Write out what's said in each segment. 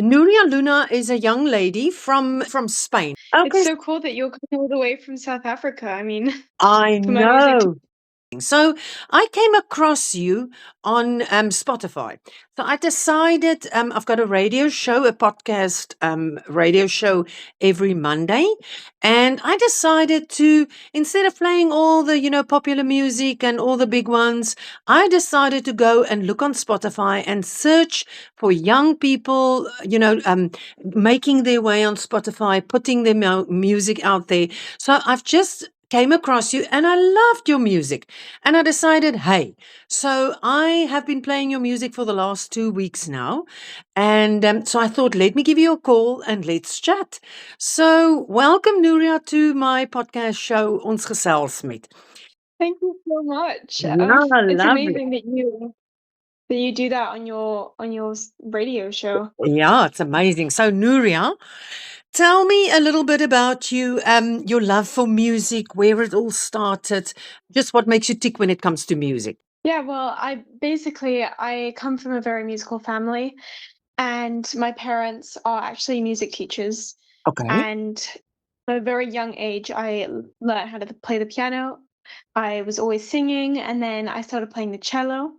Nuria Luna is a young lady from Spain. It's Okay, so cool that you're coming all the way from South Africa. I mean, I for my music to know. So I came across you on Spotify. So I decided I've got a radio show, a podcast radio show every Monday, and I decided to, instead of playing all the popular music and all the big ones, I decided to go and look on Spotify and search for young people, making their way on Spotify, putting their music out there. So I've just came across you and I loved your music. And I decided, hey, so I have been playing your music for the last 2 weeks now. And so I thought, let me give you a call and let's chat. So, welcome, Nuria, to my podcast show, Onsgeselsmet. thank you so much. Yeah, It's lovely. amazing that you do that on your radio show. Yeah, it's amazing. So, Nuria, tell me a little bit about you, your love for music, where it all started, just what makes you tick when it comes to music. Yeah, well, I come from a very musical family, and my parents are actually music teachers. Okay. And at a very young age, learned how to play the piano. I was always singing, and then I started playing the cello.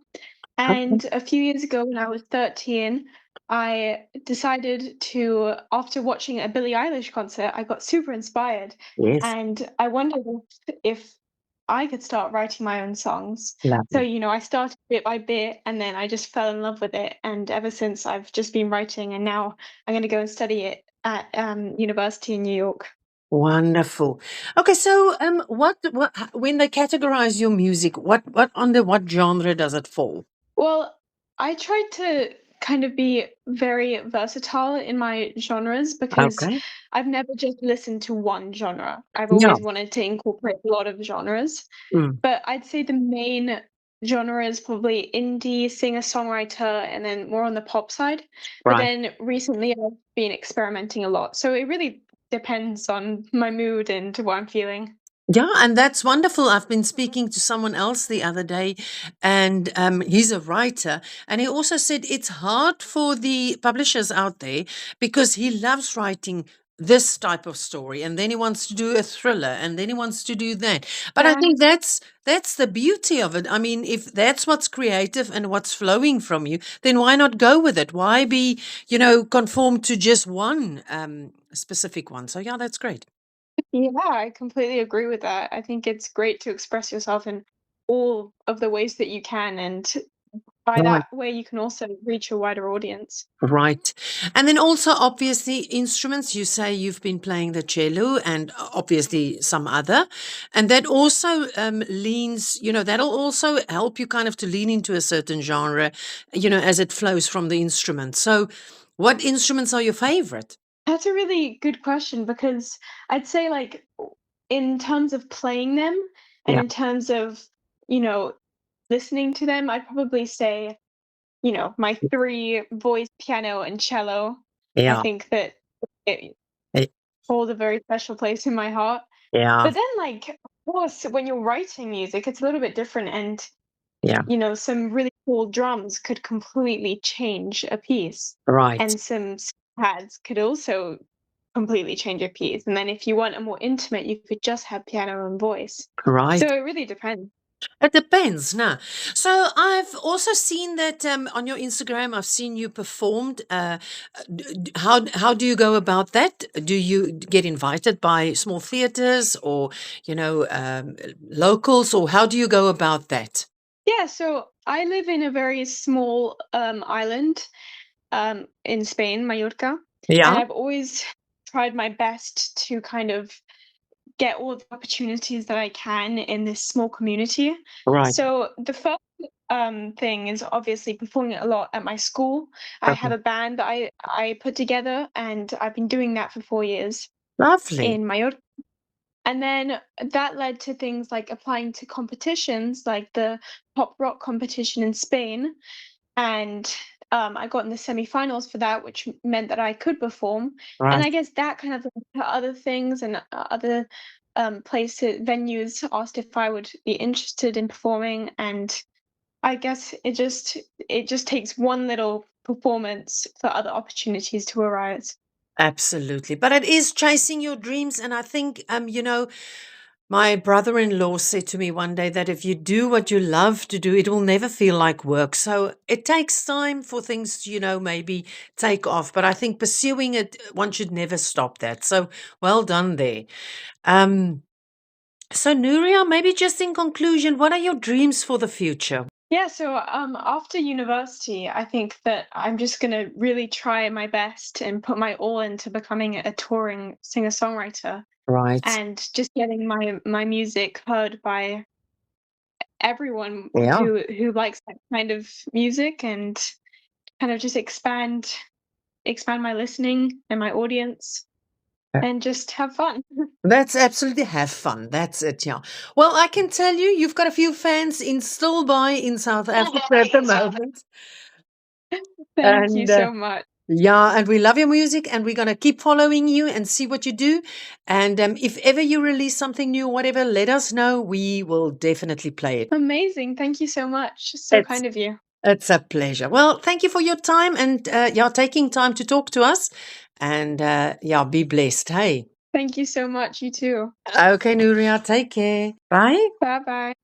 Okay. And a few years ago, when I was 13, I decided to, after watching a Billie Eilish concert, I got super inspired, Yes. and I wondered if I could start writing my own songs. So, Lovely. I started bit by bit, and then I just fell in love with it. And ever since, I've just been writing, and now I'm going to go and study it at university in New York. Wonderful. Okay, so when they categorize your music, what under what genre does it fall? Well, I tried to kind of be very versatile in my genres because Okay. I've never just listened to one genre. I've Yeah. always wanted to incorporate a lot of genres. Mm, But I'd say the main genre is probably indie, singer-songwriter, and then more on the pop side. But right. then recently I've been experimenting a lot. So it really depends on my mood and what I'm feeling. Yeah, and that's wonderful. I've been speaking to someone else the other day, and he's a writer, and he also said it's hard for the publishers out there because he loves writing this type of story, and then he wants to do a thriller, and then he wants to do that. But I Yeah. think that's the beauty of it. I mean, if that's what's creative and what's flowing from you, then why not go with it? Why be, conformed to just one specific one? So yeah, that's great. Yeah, I completely agree with that. I think it's great to express yourself in all of the ways that you can, and by that way, you can also reach a wider audience. Right. And then also, obviously, instruments. You say you've been playing the cello and obviously some other. And that also leans, that'll also help you kind of to lean into a certain genre, as it flows from the instrument. So, what instruments are your favorite? That's a really good question because I'd say, like, in terms of playing them and Yeah. in terms of, you know, listening to them, I'd probably say, my three voice, piano, and cello. I Yeah. think that it eh, hold a very special place in my heart. Yeah. But then, like, of course, when you're writing music, it's a little bit different. And, Yeah. some really cool drums could completely change a piece. Right. And some pads could also completely change a piece. And then if you want a more intimate, you could just have piano and voice. So Right. it really depends. It depends, no. So I've also seen that on your Instagram. I've seen you performed. How do you go about that? Do you get invited by small theaters or locals, or how do you go about that? Yeah, so I live in a very small island in Spain, Mallorca, and Yeah. I've always tried my best to kind of get all the opportunities that I can in this small community. Right. So the first thing is obviously performing a lot at my school. I have Okay. a band that I put together, and I've been doing that for 4 years Lovely. in Mallorca. And then that led to things like applying to competitions, like the pop rock competition in Spain, and I got in the semi-finals for that, which meant that I could perform. And Right. I guess that kind of led to other things, and other places, venues asked if I would be interested in performing, and I guess it just takes one little performance for other opportunities to arise. Absolutely. But it is chasing your dreams. And I think, my brother-in-law said to me one day that if you do what you love to do, it will never feel like work. So it takes time for things to, maybe take off. But I think pursuing it, one should never stop that. So well done there. So Nuria, maybe just in conclusion, what are your dreams for the future? Yeah, so after university, I think that I'm just gonna really try my best and put my all into becoming a touring singer-songwriter Right. and just getting my music heard by everyone Yeah. who likes that kind of music, and kind of just expand my listening and my audience and just have fun. That's absolutely have fun. That's it, yeah. Well, I can tell you, you've got a few fans in Stilbaai in South Africa at the moment. Thank you And so much. yeah, and we love your music and we're going to keep following you and see what you do. And if ever you release something new, whatever, let us know. We will definitely play it. Amazing. Thank you so much. So It's, kind of you. it's a pleasure. Well, thank you for your time and yeah, taking time to talk to us. And yeah, be blessed. Hey. Thank you so much. You too. Okay, Nuria, take care. Bye. Bye bye.